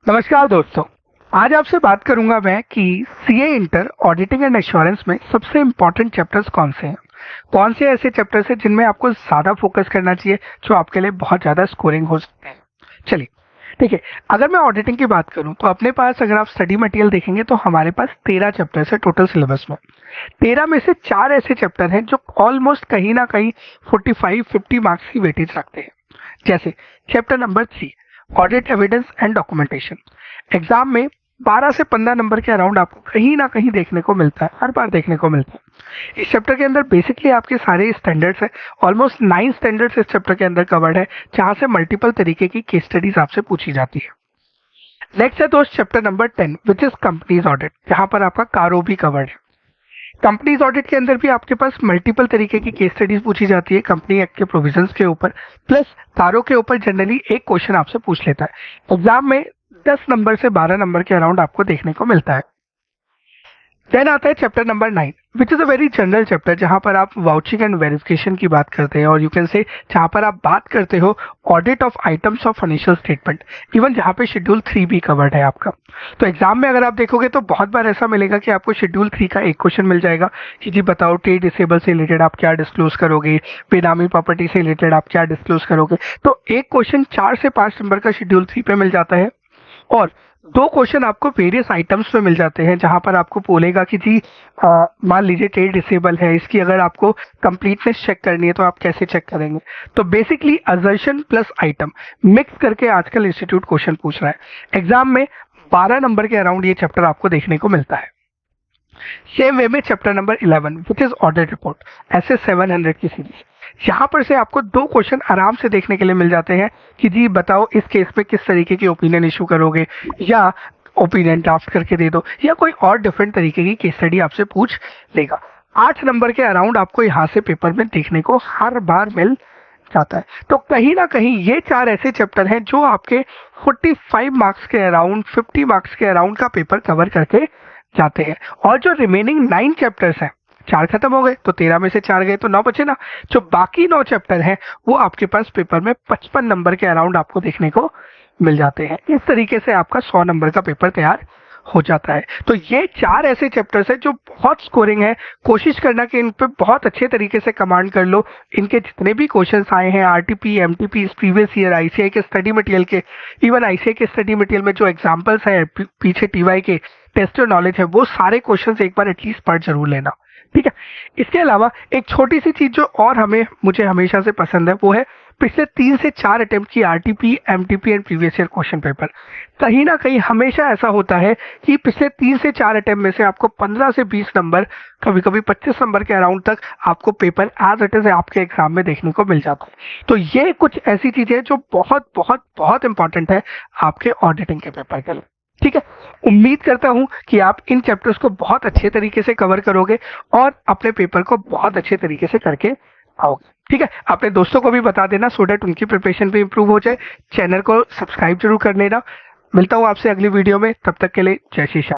नमस्कार दोस्तों। आज आपसे बात करूंगा मैं कि CA inter auditing and assurance में सबसे इम्पोर्टेंट चैप्टर्स कौन से हैं, कौन से ऐसे चैप्टर्स हैं जिनमें आपको ज़्यादा फोकस करना चाहिए, जो आपके लिए बहुत ज़्यादा स्कोरिंग हो सकते हैं। चलिए ठीक है, अगर मैं ऑडिटिंग की बात करूं तो अपने पास अगर आप स्टडी मटेरियल देखेंगे तो हमारे पास 13 चैप्टर्स है टोटल सिलेबस में। 13 में से 4 ऐसे चैप्टर हैं जो ऑलमोस्ट कहीं ना कहीं 45-50 मार्क्स की वेटेज रखते हैं। जैसे chapter number 3 audit evidence and documentation, exam में 12 से 15 नंबर के अराउंड आपको कहीं ना कहीं देखने को मिलता है, हर बार देखने को मिलता है। इस चैप्टर के अंदर बेसिकली आपके सारे स्टैंडर्ड्स है, ऑलमोस्ट 9 स्टैंडर्ड्स इस चैप्टर के अंदर कवर्ड है, जहां से मल्टीपल तरीके की केस स्टडीज आपसे पूछी जाती है। नेक्स्ट है दोस्त chapter number 10 which is companies audit, जहां पर आपका कारो भी कवर्ड है। कंपनीज ऑडिट के अंदर भी आपके पास मल्टीपल तरीके की केस स्टडीज पूछी जाती है कंपनी एक्ट के प्रोविजंस के ऊपर, प्लस कारो के ऊपर जनरली एक क्वेश्चन आपसे पूछ लेता है। एग्जाम में 10 नंबर से 12 नंबर के अराउंड आपको देखने को मिलता है। देन आता है chapter number 9 which is a very general chapter, जहां पर आप वाउचिंग एंड वेरिफिकेशन की बात करते हैं, और यू कैन से जहां पर आप बात करते हो audit of items of financial statement, even जहां पे शेड्यूल 3 भी कवर्ड है आपका। तो एग्जाम में अगर आप देखोगे तो बहुत बार ऐसा मिलेगा कि आपको शेड्यूल 3 का एक क्वेश्चन मिल जाएगा कि जी बताओ ट्रेड रिसीवेबल से रिलेटेड आप क्या डिस्क्लोज करोगे, बेनामी प्रॉपर्टी से रिलेटेड आप क्या डिस्क्लोज करोगे। तो एक क्वेश्चन 4 से 5 नंबर का शेड्यूल 3 पे मिल जाता है, और 2 क्वेश्चन आपको वेरियस आइटम्स में मिल जाते हैं, जहां पर आपको बोलेगा कि जी मान लीजिए ट्रेड रिसीवेबल है, इसकी अगर आपको कंप्लीटनेस चेक करनी है तो आप कैसे चेक करेंगे। तो basically assertion plus item mix करके आजकल इंस्टीट्यूट क्वेश्चन पूछ रहा है। एग्जाम में 12 नंबर के अराउंड ये चैप्टर आपको देखने को मिलता है। सेम वे में chapter number 11 which is audit report, ऐसे 700 की सीरीज, यहाँ पर से आपको 2 क्वेश्चन आराम से देखने के लिए मिल जाते हैं कि जी बताओ इस केस में किस तरीके की ओपिनियन इशू करोगे, या ओपिनियन ड्राफ्ट करके दे दो, या कोई और डिफरेंट तरीके की केस स्टडी आपसे पूछ लेगा। 8 नंबर के अराउंड आपको यहाँ से पेपर में देखने को हर बार मिल जाता है। तो कहीं ना कहीं ये 4 ऐसे चैप्टर हैं जो आपके 45 मार्क्स के अराउंड, 50 मार्क्स के अराउंड का पेपर कवर करके जाते हैं। और जो रिमेनिंग 9 चैप्टर्स हैं, 4 खत्म हो गए तो 13 में से 4 गए तो 9 बचे ना, जो बाकी 9 चैप्टर हैं वो आपके पास पेपर में 55 नंबर के अराउंड आपको देखने को मिल जाते हैं। इस तरीके से आपका 100 नंबर का पेपर तैयार हो जाता है। तो ये 4 ऐसे चैप्टर्स हैं जो बहुत स्कोरिंग है। कोशिश करना कि इन पे बहुत अच्छे तरीके से कमांड कर लो। इनके जितने भी क्वेश्चंस आए हैं RTP, MTP, previous year, ICI के स्टडी मटेरियल के, इवन आईसीआई के स्टडी मटेरियल में जो एग्जांपल्स हैं पीछे टीवाई के टेस्ट नॉलेज है, वो सारे क्वेश्चंस एक बार एटलीस्ट पढ़ जरूर लेना, ठीक है। इसके अलावा एक छोटी सी चीज जो और मुझे हमेशा से पसंद है, वो है पिछले 3 से 4 अटेम्प्ट की RTP, MTP and previous year question paper. कहीं ना कहीं हमेशा ऐसा होता है कि पिछले 3 से 4 अटेम्प्ट में से आपको 15 से 20 नंबर, कभी कभी 25 नंबर के अराउंड तक आपको पेपर एज इट इज आपके एग्जाम में देखने को मिल जाता है। तो ये कुछ ऐसी चीजें जो बहुत बहुत बहुत इंपॉर्टेंट है आपके ऑडिटिंग के पेपर के लिए, ठीक है। उम्मीद करता हूं कि आप इन चैप्टर्स को बहुत अच्छे तरीके से कवर करोगे और अपने पेपर को बहुत अच्छे तरीके से करके आओगे, ठीक है। अपने दोस्तों को भी बता देना सो दैट उनकी प्रिपरेशन भी इंप्रूव हो जाए। चैनल को सब्सक्राइब जरूर कर लेना। मिलता हूं आपसे अगली वीडियो में, तब तक के लिए जय श्री श्याम।